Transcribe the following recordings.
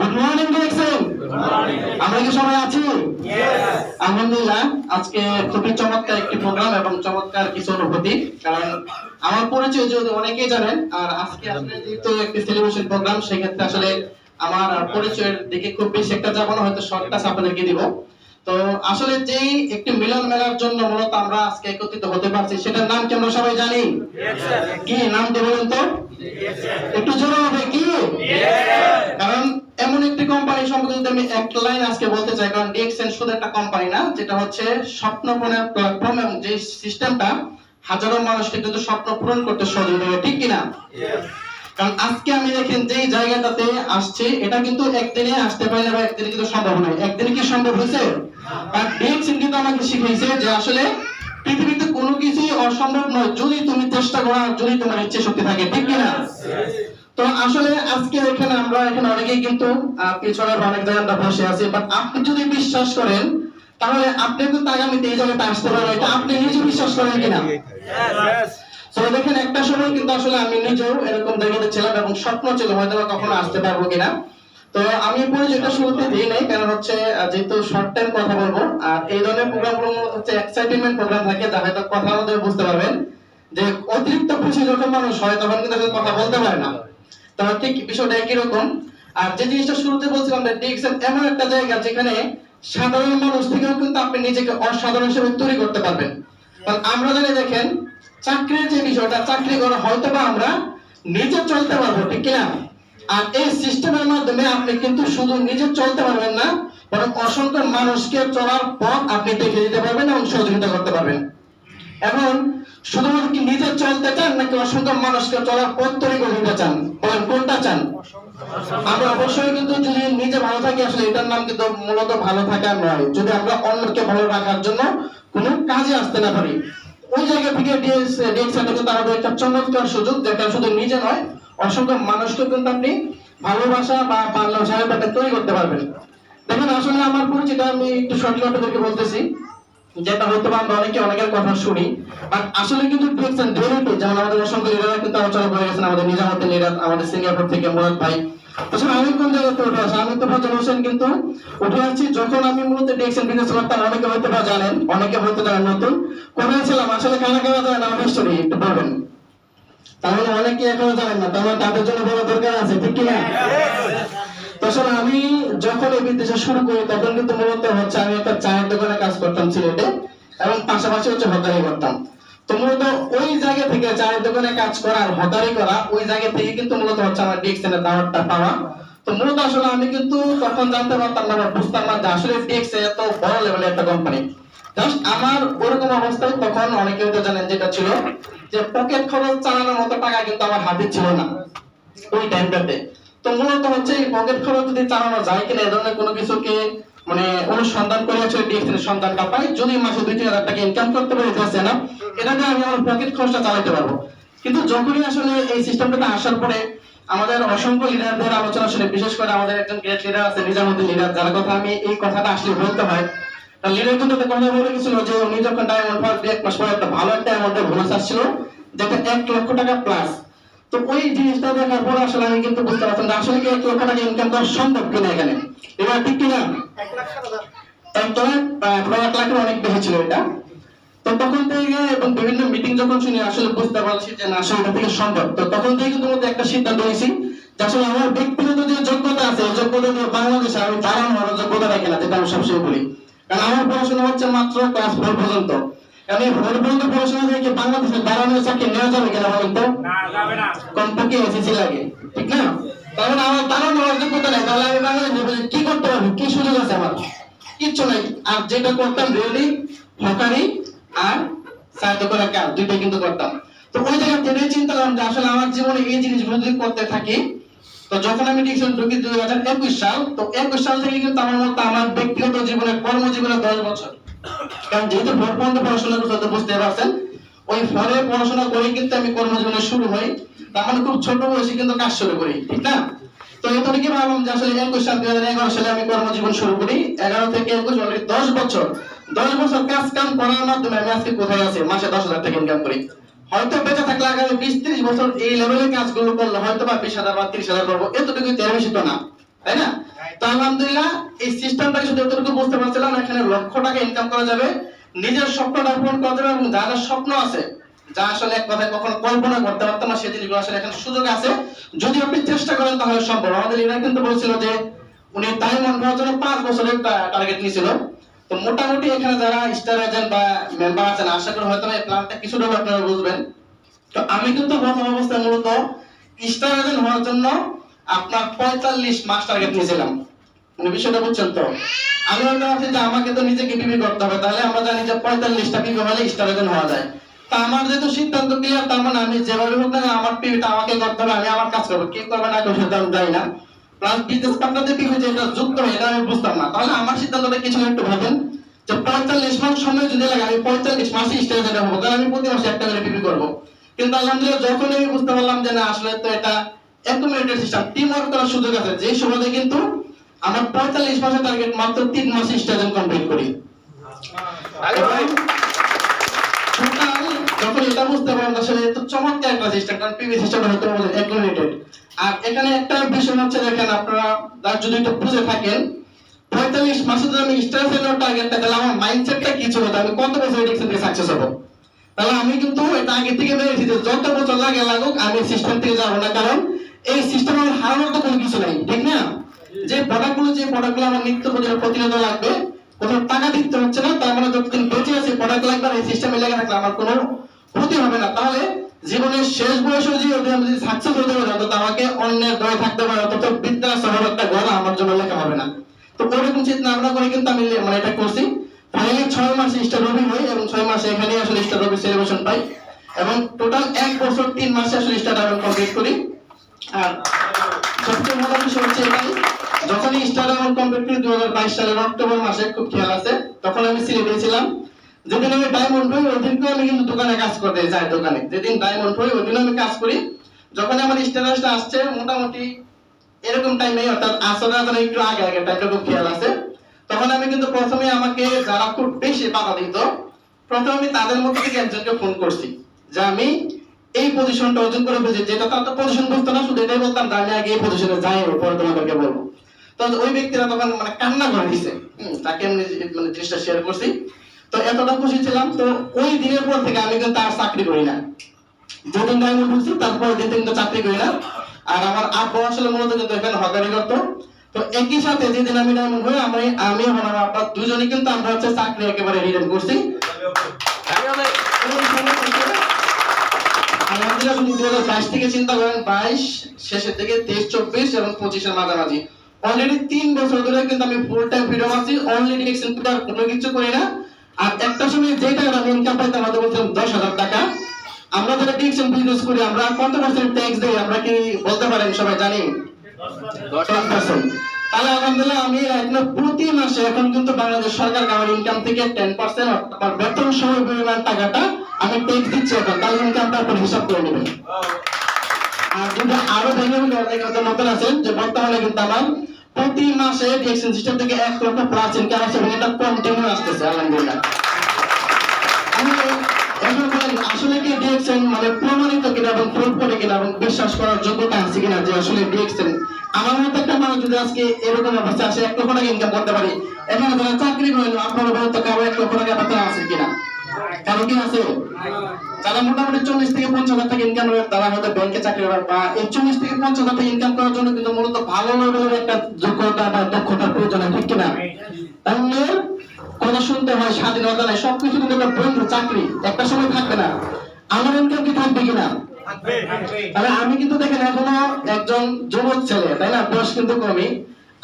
Good morning direction. আমরা কি সবাই আছি? আলহামদুলিল্লাহ। আজকে খুবই চমৎকার একটি প্রোগ্রাম এবং চমৎকার কিছু অনুভূতি, কারণ আমার পরিচয় যদি অনেকেই জানেন, আর আজকে আসলে যেহেতু একটি সেলিব্রেশন প্রোগ্রাম, সেক্ষেত্রে আসলে আমার পরিচয়ের দিকে খুব বেশি একটা যাবো না, হয়তো শর্টকাট আপনাদেরকে দিব। তো আসলে যেই একটি মিলন মেলার জন্য মূলত আমরা আজকে একত্রিত হতে পারছি, সেটার নাম কি আমরা সবাই জানি? কি নামটি বলুন তো একটু জোরে হবে? কি? কারণ এমন একটি কোম্পানি সম্পর্কে যদি আমি এক লাইন আজকে বলতে চাই, কারণ ডিএক্সএন শুধু একটা কোম্পানি না, যেটা হচ্ছে স্বপ্নপূরণের প্ল্যাটফর্ম, এবং যে সিস্টেমটা হাজারো মানুষকে কিন্তু স্বপ্ন পূরণ করতে সহযোগিতা করে, ঠিক কিনা? কারণ আজকে আমি দেখেন যেই জায়গাটাতে আসছে, এটা কিন্তু একদিনে আসতে পারে না, বা একদিনে কিন্তু সম্ভব নয়। একদিনে কি সম্ভব হয়েছে? কারণ ডিএক্সএন কিন্তু আমাকে শিখিয়েছে যে আসলে পৃথিবীতে কোনো কিছুই অসম্ভব নয়, যদি তুমি চেষ্টা করো, যদি তোমার ইচ্ছে শক্তি থাকে, ঠিক কিনা? তো আসলে আজকে এখানে আমরা এখানে অনেকেই কিন্তু পিছনের অনেক জায়গাটা বসে আছি, বাট আপনি যদি বিশ্বাস করেন, তাহলে আপনি কিন্তু আগামীতে এই জায়গাতে আসতে পারবেন। এটা আপনি নিজে বিশ্বাস করেন কিনা? তো দেখেন, একটা সময় কিন্তু আসলে আমি নিজেও এরকম জায়গাতে ছিলাম, এবং স্বপ্ন ছিল হয়তো কখনো আসতে পারবো কিনা। তো আমি পরিচয়টা শুরুতে দিই নাই, কারণ হচ্ছে যেহেতু শর্ট টাইম কথা বলবো, আর এই ধরনের প্রোগ্রামগুলো হচ্ছে এক্সাইটমেন্ট প্রোগ্রাম থাকে, যা হয়তো কথার মধ্যে বুঝতে পারবেন যে অতিরিক্ত খুশি যখন মানুষ হয়, তখন কিন্তু আসলে কথা বলতে পারে না। তাহলে ঠিক বিষয়টা একই রকম। আর যে জিনিসটা শুরুতে বলছিলাম, ডিএক্সএন এমন একটা জায়গা যেখানে সাধারণ মানুষ থেকেও কিন্তু আপনি নিজেকে অসাধারণ হিসেবে তৈরি করতে পারবেন। কারণ আমরা জানি, দেখেন চাকরির যে বিষয়টা, চাকরি করে হয়তো বা আমরা নিজে চলতে পারবো, ঠিক কিনা? আর এই সিস্টেমের মাধ্যমে আপনি কিন্তু শুধু নিজে চলতে পারবেন না, বরং অসংখ্য মানুষকে চলার পথ আপনি দেখে দিতে পারবেন এবং সহযোগিতা করতে পারবেন। এখন শুধুমাত্র কি নিজে চলতে চান, নাকি অসংখ্য মানুষকে চলার পথ তৈরি করে দিতে চান? বলেন কোনটা চান? আমরা অবশ্যই কিন্তু যদি নিজে ভালো থাকি, আসলে এটার নাম কিন্তু মূলত ভালো থাকা নয়, যদি আমরা অন্যকে ভালো রাখার জন্য কোনো কাজে আসতে না পারি। ওই জায়গা থেকে ডিএক্সএন কিন্তু আমাদের একটা চমৎকার সুযোগ, যেটা শুধু নিজে নয়, অসংখ্য মানুষকে কিন্তু আপনি ভালোবাসা বা ভালোবাসার ব্যাপারে তৈরি করতে পারবেন। দেখেন, আসলে আমার পরিচিত আমি একটু শর্টলি আপনাদেরকে বলতেছি, যেটা হয়তো আমরা অনেকে অনেকের কথা শুনি, বাট আসলে কিন্তু ডিএক্সএন ধরেতে, যেমন আমাদের অসংখ্য লিডাররা কিন্তু আলোচনা করে গেছেন, আমাদের নিজামুদ্দিন লিডার, আমাদের সিঙ্গাপুর থেকে মুরাদ ভাই। আসলে আমি কোন জায়গাতে উঠে আসি? আমি তো ফজল হোসেন কিন্তু উঠে আসছি যখন আমি মূলত ডিএক্সএন বিজনেস করতাম। অনেকে হয়তো বা জানেন, অনেকে হয়তো জানেন নতুন। কোথায় ছিলাম আসলে, কারা কারা জানেন আমার হিস্টোরি একটু বলবেন? তাহলে অনেকে এখনো জানেন না, তাহলে তাদের জন্য বড় দরকার আছে, ঠিক কিনা? আসলে আমি যখন এই বিদেশে শুরু করি, তখন কিন্তু মূলত হচ্ছে আমি একটা চায়ের দোকানে কাজ করতাম সিলেটে, এবং পাশাপাশি হচ্ছে হকারি করতাম। তো মূলত ওই জায়গা থেকে চায়ের দোকানে কাজ করা আর হকারি করা, ওই জায়গা থেকে কিন্তু মূলত হচ্ছে আমার ডিএক্সএন এর দাওয়াতটা পাওয়া। তো মূলত আসলে আমি কিন্তু তখন জানতে পারতাম না, বুঝতাম না যে আসলে ডিএক্সএন এত বড় লেভেলের একটা কোম্পানি। জাস্ট আমার ওরকম অবস্থায় তখন অনেকে হয়তো জানেন, যেটা ছিল যে পকেট খরচ চালানোর মতো টাকা কিন্তু আমার হাতে ছিল না ওই টাইমটাতে। তো মূলত হচ্ছে এই পকেট খরচ যদি চালানো যায় কিনা, এই ধরনের কোনো কিছুকে মানে অনুসন্ধান করে হচ্ছে ডিএক্সএন এর সন্ধানটা পাই। যদি মাসে 2-3 হাজার টাকা ইনকাম করতে পারি, এটা না, এটা দিয়ে আমি আমার পকেট খরচটা চালাতে পারবো। কিন্তু যখনই আসলে এই সিস্টেমটাতে আসার পরে আমাদের অসংখ্য লিডারদের আলোচনা শুনে, বিশেষ করে আমাদের একজন গ্রেট লিডার আছে নিজামুদ্দিন লিডার, যার কথা আমি এই কথাটা আসলে বলতে হয়। তার লিডার কিন্তু একটা কথা বলে গেছিল যে উনি যখন ডায়মন্ড ফার্স্ট 1 মাস পরে একটা ভালো একটা অ্যামাউন্টের বোনাস আসছিল, যেটা 1 লক্ষ টাকা প্লাস। তো ওই জিনিসটা দেখার পর আসলে আমি কিন্তু বুঝতে পারতাম যে আসলে কি 1 লক্ষ টাকা ইনকাম করা সম্ভব কিনা এখানে। এবার ঠিক কিনা? 1 লাখের অনেক বেশি ছিল এটা। তো তখন থেকে এবং বিভিন্ন মিটিং যখন শুনি, আসলে বুঝতে পারছি যে না, আসলে এটা থেকে সম্ভব। তো তখন থেকে কিন্তু মধ্যে একটা সিদ্ধান্ত নিয়েছি যে আসলে আমার ব্যক্তিগত যে যোগ্যতা আছে, এই যোগ্যতা দিয়ে বাংলাদেশে আমি দাঁড়ানো হওয়ার যোগ্যতা রাখি না, যেটা আমি সবসময় বলি। কারণ আমার পড়াশোনা হচ্ছে মাত্র ক্লাস 4 পর্যন্ত। আমি 4 পর্যন্ত পড়াশোনা থেকে বাংলাদেশে দাঁড়ানোর চাকরি নেওয়া যাবে কিনা বলেন তো? না, যাবে না। কমপক্ষে এসএসসি লাগে, ঠিক না? তাহলে আমার দাঁড়ানো হওয়ার যোগ্যতা নেই, তাহলে আমি বাংলাদেশে কি করতে পারবো? কি সুযোগ আছে আমার? কিচ্ছু নাই। আর যেটা করতাম রিয়েলি হকারি আর চায়ের দোকানের কাজ, দুইটাই কিন্তু করতাম। তো ওই জায়গা থেকে চিন্তা করলাম যে আসলে আমার জীবনে এই জিনিসগুলো যদি করতে থাকি, তো যখন আমি ডিএক্সএন ঢুকি 2021 সাল, তো 21 সাল থেকে কিন্তু আমার মতো আমার ব্যক্তিগত জীবনে, কর্মজীবনে 10 বছর। কারণ যেহেতু ভোর পর্যন্ত পড়াশোনা করতে, বুঝতে পারছেন, ওই ফলে পড়াশোনা করেই কিন্তু আমি কর্মজীবনে শুরু হই। তার মানে খুব ছোট বয়সে কিন্তু কাজ শুরু করি, ঠিক না? তো এতটা কি ভাবলাম যে আসলে 21 সাল 2011 সালে আমি কর্মজীবন শুরু করি। 11 থেকে 21 অলরেডি 10 বছর। 10 বছর কাজ কাম করার মাধ্যমে আমি আজকে কোথায় আছি? মাসে 10,000 টাকা ইনকাম করি। হয়তো বেঁচে থাকলে আগামী 20-30 বছর এই লেভেলের কাজগুলো করলে হয়তো বা 20,000 বা 30,000 করবো, এতটুকু এর বেশি তো না, তাই না? তো আলহামদুলিল্লাহ এই সিস্টেমটাকে শুধু যতটুকু বুঝতে পারছিলাম, এখানে লক্ষ টাকা ইনকাম করা যাবে, নিজের স্বপ্নটা পূরণ করা যাবে, এবং যাদের স্বপ্ন আছে, যা আসলে এক কথায় কখনো কল্পনা করতে পারতাম না, সেই জিনিসগুলো আসলে এখানে সুযোগ আছে, যদি আপনি চেষ্টা করেন তাহলে সম্ভব। আমাদের এরা কিন্তু বলছিল যে উনি ডায়মন্ড হওয়ার জন্য 5 বছরের টার্গেট নিয়েছিল। তো মোটামুটি এখানে যারা স্টার এজেন্ট বা মেম্বার আছেন, আশা করি হয়তো এই প্ল্যানটা কিছুটা আপনারা বুঝবেন। তো আমি কিন্তু প্রথম অবস্থায় মূলত স্টার এজেন্ট হওয়ার জন্য আপনার 45 মাস টার্গেট নিয়েছিলাম। মানে বিষয়টা বুঝছেন তো? আমি হয়তো ভাবছি যে আমাকে তো নিজেকে বিবি করতে হবে, তাহলে আমরা জানি যে 45টা বিবি হলে স্টার এজেন্ট হওয়া যায়। তা আমার যেহেতু সিদ্ধান্ত ক্লিয়ার, তার মানে আমি যেভাবে হোক না আমার বিবিটা আমাকে করতে হবে, আমি আমার কাজ করবো, কে করবে না করবে সেটা আমি জানি না। প্লাস বিজনেস পার্টনারদের বিবি যে এটা যুক্ত হয় এটা আমি বুঝতাম না। তাহলে আমার সিদ্ধান্তটা কিছু একটু ভাবেন যে 45 মাস সময় যদি লাগে, আমি 45 মাসে স্টার এজেন্ট হবো, তাহলে আমি প্রতি মাসে একটা করে বিবি করবো। কিন্তু আলহামদুলিল্লাহ যখন আমি বুঝতে পারলাম যে না আসলে তো এটা অ্যাকুমুলেটেড সিস্টেম, টিম ওয়ার্ক করার সুযোগ আছে, যে সুবাদে কিন্তু আমার 45 মাসের টার্গেট মাত্র 3 মাসে স্টেজেন কমপ্লিট করি। টোটাল যখন এটা বুঝতে পারলাম আসলে এত চমৎকার একটা সিস্টেম, কারণ পিভি সিস্টেমটা হতে পারে অ্যাকুমুলেটেড। আর এখানে একটা বিষয় হচ্ছে, দেখেন আপনারা যদি একটু বুঝে থাকেন, 45 মাসে যদি আমি স্টেজের টার্গেটটা দিলাম, আমার মাইন্ডসেটটা কি ছিল, আমি কত বছর এডিকশন থেকে সাকসেস হবো। তাহলে আমি কিন্তু এটা আগে থেকে মেরেছি যে যত বছর লাগে লাগুক আমি সিস্টেম থেকে যাবো না, কারণ এই সিস্টেম আমার হারানোর তো কোনো কিছু নাই, ঠিক না? যে প্রোডাক্টগুলো আমার নিত্য প্রতিনিয়ত লাগবে, কোথাও টাকা দিতে হচ্ছে না, তার মানে যতদিন বেঁচে আছে প্রোডাক্ট লাগবে, এই সিস্টেমে লেগে থাকলে আমার কোনো ক্ষতি হবে না। তাহলে জীবনের শেষ বয়সে যদি আমি সাকসেস হতে পারি, অন্তত আমাকে অন্যের দয়ে থাকতে পারে, অন্তত বৃদ্ধাশ্রমের একটা ঘর আমার জন্য লেখা হবে না। তো ওরকম চিন্তা ভাবনা করে কিন্তু আমি মানে এটা করছি। ফাইনালি 6 মাসে স্টার রবি হই, এবং 6 মাসে এখানে আসলে স্টার রবি সেলিব্রেশন পাই, এবং টোটাল 1 বছর 3 মাসে আসলে স্টার ডায়মন্ড কমপ্লিট করি। আর সবচেয়ে মজার বিষয় হচ্ছে এটাই, যখনই স্টার ডায়মন্ড কমপ্লিট করি 2022 সালের অক্টোবর মাসে, খুব খেয়াল আছে, তখন আমি সিলেটে ছিলাম। যেদিন আমি ডায়মন্ড হই ওই দিনকে আমি কিন্তু দোকানে কাজ করতে যাই, দোকানে যেদিন ডায়মন্ড হই ওই দিন আমি কাজ করি। যখন আমার স্ট্যাটাসটা আসছে মোটামুটি এরকম টাইমে, অর্থাৎ আসর আজানের একটু আগে আগে টাইমটা খুব খেয়াল আছে, তখন আমি কিন্তু প্রথমে আমাকে যারা খুব বেশি বাধা দিত, প্রথমে আমি তাদের মধ্যে থেকে একজনকে ফোন করছি যে আমি এই পজিশনটা অর্জন করে বুঝি, যেটা তার তো পজিশন বুঝতো না, শুধু এটাই বলতাম যে আমি আগে এই পজিশনে যাই, পরে তোমাদেরকে বলবো। তো ওই ব্যক্তিরা তখন মানে কান্না করে দিছে, তাকে আমি মানে জিনিসটা শেয়ার করছি। তো এতটা খুশি ছিলাম। তো ওই দিনের পর থেকে আমি কিন্তু আর চাকরি করি না, যেদিন ডায়মন্ড ঢুকছি তারপর দিন কিন্তু চাকরি করি না। আর আমার আব্বু আসলে মূলত কিন্তু এখানে হকারি করতো। তো একই সাথে যেদিন আমি ডায়মন্ড হই, আমি এবং আমার আব্বা দুজনে কিন্তু আমরা হচ্ছে চাকরি একেবারে রিটার্ন করছি। আলহামদুলিল্লাহ 2022 থেকে চিন্তা করেন 22 শেষের দিকে 23, 24 এবং 25 এর মাঝামাঝি অলরেডি 3 বছর ধরে কিন্তু আমি ফুল টাইম ফ্রিডম আছি, অলরেডি এক্সেন্টার কোনো কিছু করি না। আর একটা সময় যে টাকা আমি ইনকাম পাইতাম আমাদের বলছিলাম 10,000 টাকা। আমরা যারা ডিএক্সএন বিজনেস করি আমরা কত পার্সেন্ট ট্যাক্স দেই আমরা কি বলতে পারেন? সবাই জানি 10%। তাহলে আলহামদুলিল্লাহ আমি এখন প্রতি মাসে এখন কিন্তু বাংলাদেশ সরকার আমার ইনকাম থেকে 10% আমার বেতন সহ পরিমাণ টাকাটা আমি ট্যাক্স দিচ্ছি এখন। তাহলে ইনকামটা আপনারা হিসাব করে নেবেন। আর যদি আরো ভেঙে ভেঙে অনেক হয়তো নতুন আছেন যে বর্তমানে কিন্তু আমার প্রতি মাসে ডিএক্সএন সিস্টেম থেকে 1 লক্ষ প্লাস ইনকাম আছে, এবং এটা কন্টিনিউ আসতেছে আলহামদুলিল্লাহ। আমি এখন বলেন আসলে কি ডিএক্সএন মানে প্রমাণিত কিনা এবং প্রুফ করে কিনা এবং বিশ্বাস করার যোগ্যতা আছে কিনা যে আসলে ডিএক্সএন আমার মতো একটা মানুষ যদি আজকে এরকম অবস্থা আসে 1 লক্ষ টাকা ইনকাম করতে পারি, এখানে যারা চাকরি করেন আপনারা বলুন তো কারো 1 লক্ষ টাকা পাতা আছে কিনা? কারো কি আছে? যারা মোটামুটি 40 থেকে 50,000 টাকা ইনকাম করে তারা হয়তো ব্যাংকে চাকরি করে, বা এই 40 থেকে 50,000 টাকা ইনকাম করার জন্য কিন্তু মূলত ভালো লেভেলের একটা যোগ্যতা বা দক্ষতার প্রয়োজন, ঠিক কিনা? তাহলে কথা শুনতে হয়, স্বাধীনতা নাই, সবকিছু কিন্তু একটা বন্ধু চাকরি একটা সময় থাকবে না। আমার ইনকাম কি থাকবে কিনা? তাহলে আমি কিন্তু দেখেন এখনো একজন যুবক ছেলে, তাই না? বয়স কিন্তু কমই।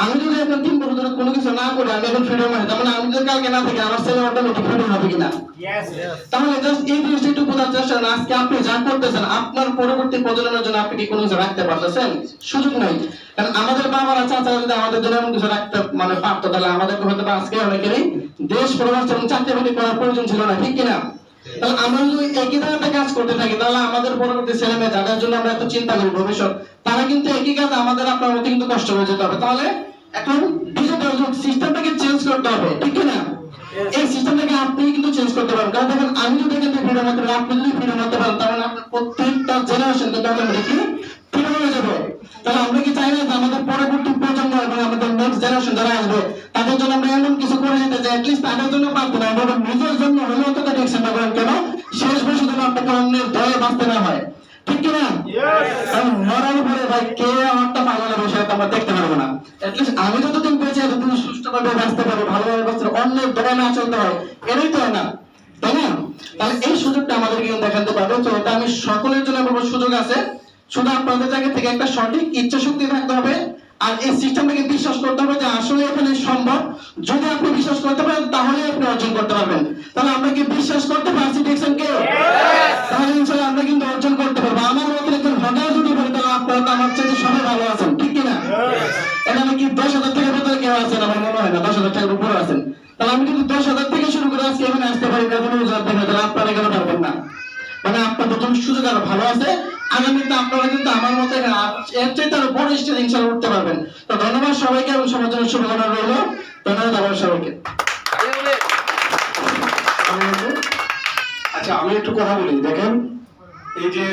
আমি যদি এখন 3 বছর ধরে কোনো কিছু না করি, আমি এখন ফ্রিডম হয়, তার মানে আমি যদি কালকে না থাকি আমার ছেলে অটোমেটিক ফ্রিডম হবে কিনা? তাহলে জাস্ট এই জিনিসটা একটু বোঝার চেষ্টা করেন। আজকে আপনি যা করতেছেন আপনার পরবর্তী প্রজন্মের জন্য আপনি কি কোনো কিছু রাখতে পারতেছেন? সুযোগ নাই। কারণ আমাদের বাবারা চাচারা যদি আমাদের জন্য এমন কিছু রাখতে মানে পারতো, তাহলে আমাদেরকে হয়তো আজকে অনেকেরই দেশ প্রবাস এবং চাকরি বাকরি করার প্রয়োজন ছিল না, ঠিক কিনা? তাহলে আমরা যদি একই জায়গাতে কাজ করতে থাকি তাহলে আমাদের পরবর্তী ছেলে মেয়ে যাদের জন্য আমরা এত চিন্তা করি ভবিষ্যৎ, তারা কিন্তু একই কাজ আমাদের আপনার মতো কিন্তু কষ্ট হয়ে যেতে হবে। তাহলে এখন ডিজিটাল সিস্টেমটাকে চেঞ্জ করতে হবে, ঠিক কিনা? এই সিস্টেমটাকে আপনি কিন্তু চেঞ্জ করতে পারেন। কারণ দেখেন আমি যদি এখান থেকে ফ্রিডম হতে পারি, আপনি যদি ফ্রিডম হতে পারেন, তাহলে আপনার প্রত্যেকটা জেনারেশন কিন্তু অটোমেটিকলি ফ্রিডম হয়ে যাবে। তাহলে আমরা কি চাই না যে আমাদের পরবর্তী প্রজন্ম এবং জেনারেশন যারা আসবে তাদের জন্য আমরা এমন কিছু করে দিতে চাই, অ্যাটলিস্ট তাদের জন্য পারবো না, আমরা নিজের জন্য হলেও তো ডিরেকশনটা করেন কেন শেষ বয়সে যেন আপনাকে অন্যের দয়ে বাঁচতে না হয়, ঠিক কিনা? কারণ মরার পরে ভাই কে আমারটা পাগলের বিষয় আমরা দেখতে পারবো না। অ্যাটলিস্ট আমি যতদিন বেঁচে এতদিন সুস্থভাবে বাঁচতে পারি, ভালোভাবে বাঁচতে অন্যের দয়ে না চলতে হয়, এটাই তো না, তাই না? তাহলে এই সুযোগটা আমাদেরকে দেখাতে পারবে। তো এটা আমি সকলের জন্য বলবো, সুযোগ আছে, শুধু আপনাদের জায়গা থেকে একটা সঠিক ইচ্ছা শক্তি থাকতে হবে আর এই সিস্টেমটাকে বিশ্বাস করতে হবে যে আসলে এখানে সম্ভব। যদি আপনি বিশ্বাস করতে পারেন তাহলে আপনি অর্জন করতে পারবেন। তাহলে আমরা কি বিশ্বাস করতে পারছি ডিরেকশনকে? তাহলে ইনশাআল্লাহ আমরা কিন্তু অর্জন করতে পারবো। আমার মতো একজন হঠাৎ যদি বলি তাহলে আপনারা তো আমার চাইতে সবাই ভালো আছেন, ঠিক কিনা? এখানে কি 10,000 টাকার ভেতরে কেউ আছেন? আমার মনে হয় না 10,000 টাকার উপরে আছেন। তাহলে আমি কিন্তু 10,000 থেকে শুরু করে আজকে এখানে আসতে পারি, কোনো রোজগার দেখা তাহলে আপনারা কেন পারবেন না? মানে আপনাদের জন্য সুযোগ আরো ভালো আছে, আগামীতে আপনারা কিন্তু আমার মতো এর চাইতে আরো বড় স্টেজে ইনশাআল্লাহ উঠতে পারবেন। তো ধন্যবাদ সবাইকে এবং সবার জন্য শুভকামনা রইল। ধন্যবাদ আবার সবাইকে। আচ্ছা, আমি একটু কথা বলি। দেখেন, এই যে